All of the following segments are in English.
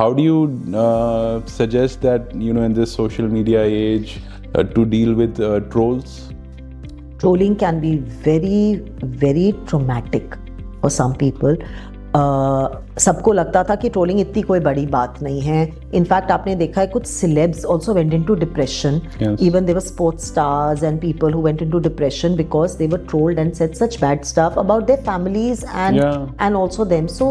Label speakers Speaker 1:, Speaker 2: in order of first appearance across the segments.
Speaker 1: how do you suggest that, in this social media age, to deal with trolls?
Speaker 2: Trolling can be very, very traumatic for some people. सबको लगता था कि trolling इतनी कोई बड़ी बात नहीं है. इनफैक्ट आपने देखा है कुछ celebs also went into depression.
Speaker 1: Yes.
Speaker 2: Even there were sports stars and people who went into depression because they were trolled and said such bad stuff about their families and also them. So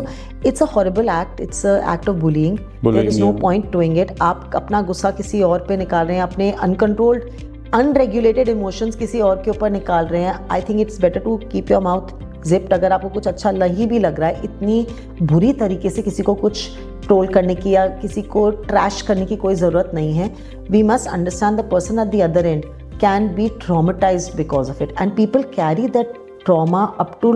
Speaker 2: it's a horrible act. It's an act of bullying. There is no point doing it. आप अपना गुस्सा किसी और पे निकाल रहे हैं, अपने uncontrolled, unregulated emotions किसी और के ऊपर निकाल रहे हैं. I think it's better to keep your mouth zipped. अगर आपको कुछ अच्छा नहीं भी लग रहा है, इतनी बुरी तरीके से किसी को कुछ ट्रोल करने की या किसी को ट्रैश करने की कोई ज़रूरत नहीं है. We must understand the person at the other end can be traumatised because of it and people carry that trauma up to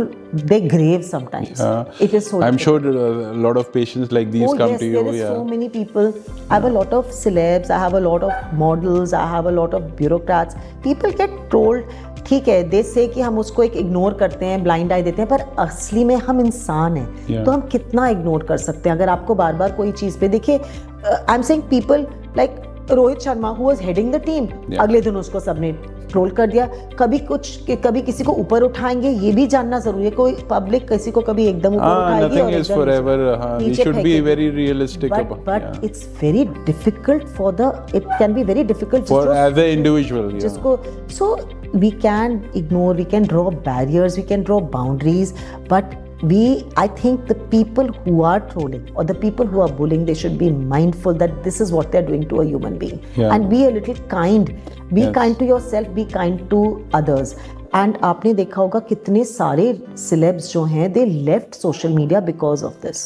Speaker 2: their grave sometimes. It is so
Speaker 1: I'm sure a lot of patients like these come to you.
Speaker 2: There is so many people. I have a lot of celebs, I have a lot of models, I have a lot of bureaucrats. People get trolled. ठीक है, they say कि हम उसको एक ignore करते हैं, blind आई देते हैं, पर असली में हम इंसान हैं. तो हम कितना इग्नोर कर सकते हैं. अगर आपको बार बार कोई चीज़ पे देखिए, I am saying people like Rohit Sharma who was heading the team, अगले दिन उसको सबने ट्रोल कर दिया. कभी किसी को ऊपर उठाएंगे, ये भी जानना जरूरी है. कोई पब्लिक किसी को कभी एकदम ऊपर उठाएगी और
Speaker 1: is forever. We should be very realistic
Speaker 2: but it's very difficult it can be very difficult
Speaker 1: for as an individual.
Speaker 2: जिसको so we can ignore, we can draw barriers, we can draw boundaries, but I think the people who are trolling or the people who are bullying, they should be mindful that this is what they're doing to a human being. And be a little kind. Be kind to yourself, be kind to others. And आपने देखा होगा कितने सारे celebs जो हैं, they left social media because of this.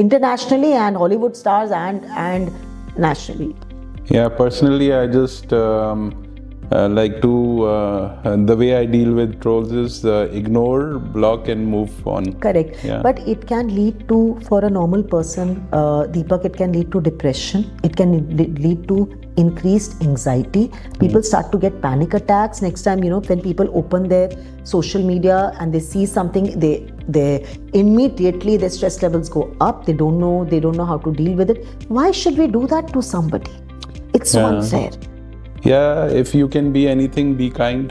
Speaker 2: Internationally and Hollywood stars and nationally.
Speaker 1: Yeah, personally I just like to the way I deal with trolls is ignore, block and move on.
Speaker 2: Correct. But it can lead to, for a normal person, Deepak, it can lead to depression. It can lead to increased anxiety. People start to get panic attacks. Next time, when people open their social media and they see something, they immediately their stress levels go up. They don't know how to deal with it. Why should we do that to somebody? It's so unfair.
Speaker 1: Yeah, if you can be anything, be kind.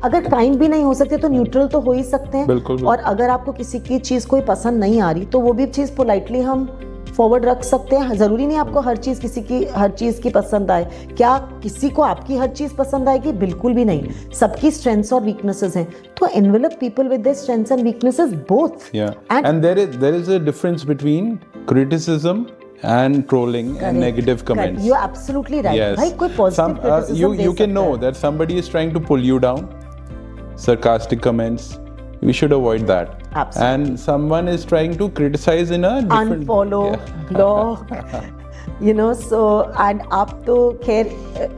Speaker 2: अगर kind भी नहीं हो सकते तो neutral तो हो ही सकते हैं.
Speaker 1: बिल्कुल.
Speaker 2: और अगर आपको किसी की चीज़ कोई पसंद नहीं आ रही तो वो भी चीज़ पोलाइटली हम फॉरवर्ड रख सकते हैं. ज़रूरी नहीं आपको हर चीज़ की पसंद आए. क्या किसी को आपकी हर चीज़ पसंद आएगी? बिल्कुल भी नहीं. सबकी स्ट्रेंथ्स और वीकनेसेस हैं. तो envelope people with their strengths and weaknesses both.
Speaker 1: And there is a difference between criticism and trolling and negative comments.
Speaker 2: You're absolutely right.
Speaker 1: Yes.
Speaker 2: भाई कोई positive criticism
Speaker 1: you can know that somebody is trying to pull you down. Sarcastic comments, we should avoid that.
Speaker 2: Absolutely.
Speaker 1: And someone is trying to criticize in a different
Speaker 2: unfollow, block. So and आप तो खैर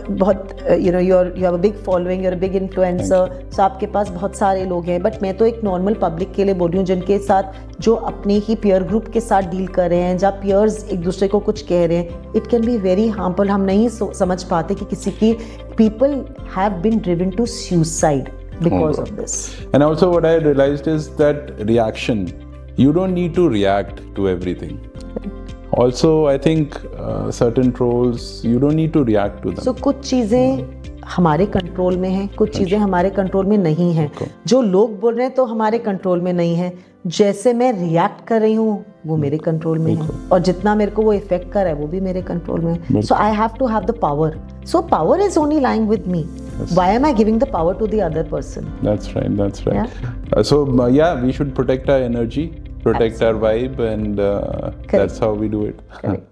Speaker 2: बहुत you have a big following, you're a big influencer, so आपके पास बहुत सारे लोग हैं. But मैं तो एक नॉर्मल पब्लिक के लिए बोल रही हूँ जिनके साथ जो अपने ही पीयर ग्रुप के साथ डील कर रहे हैं, जहाँ पीयर्स एक दूसरे को कुछ कह रहे हैं. It can be very harmful. हम नहीं समझ पाते कि किसी की people have been driven to suicide because of this.
Speaker 1: And also what I realized is that reaction, you don't need to react to everything. Also I think certain trolls, you don't need to react to them.
Speaker 2: So कुछ चीज़ें हमारे control में हैं, कुछ चीज़ें हमारे control में नहीं हैं. जो लोग बोल रहे हैं तो हमारे कंट्रोल में नहीं है. जैसे मैं रिएक्ट कर रही हूँ वो मेरे कंट्रोल में है, और जितना मेरे को वो इफेक्ट कर रहा है वो भी मेरे कंट्रोल में है. So I have to have the power. So power is only lying with me. Yes. Why am I giving the power to the other person?
Speaker 1: That's right. So we should protect our energy, protect our vibe, and that's how we do it.
Speaker 2: Correct.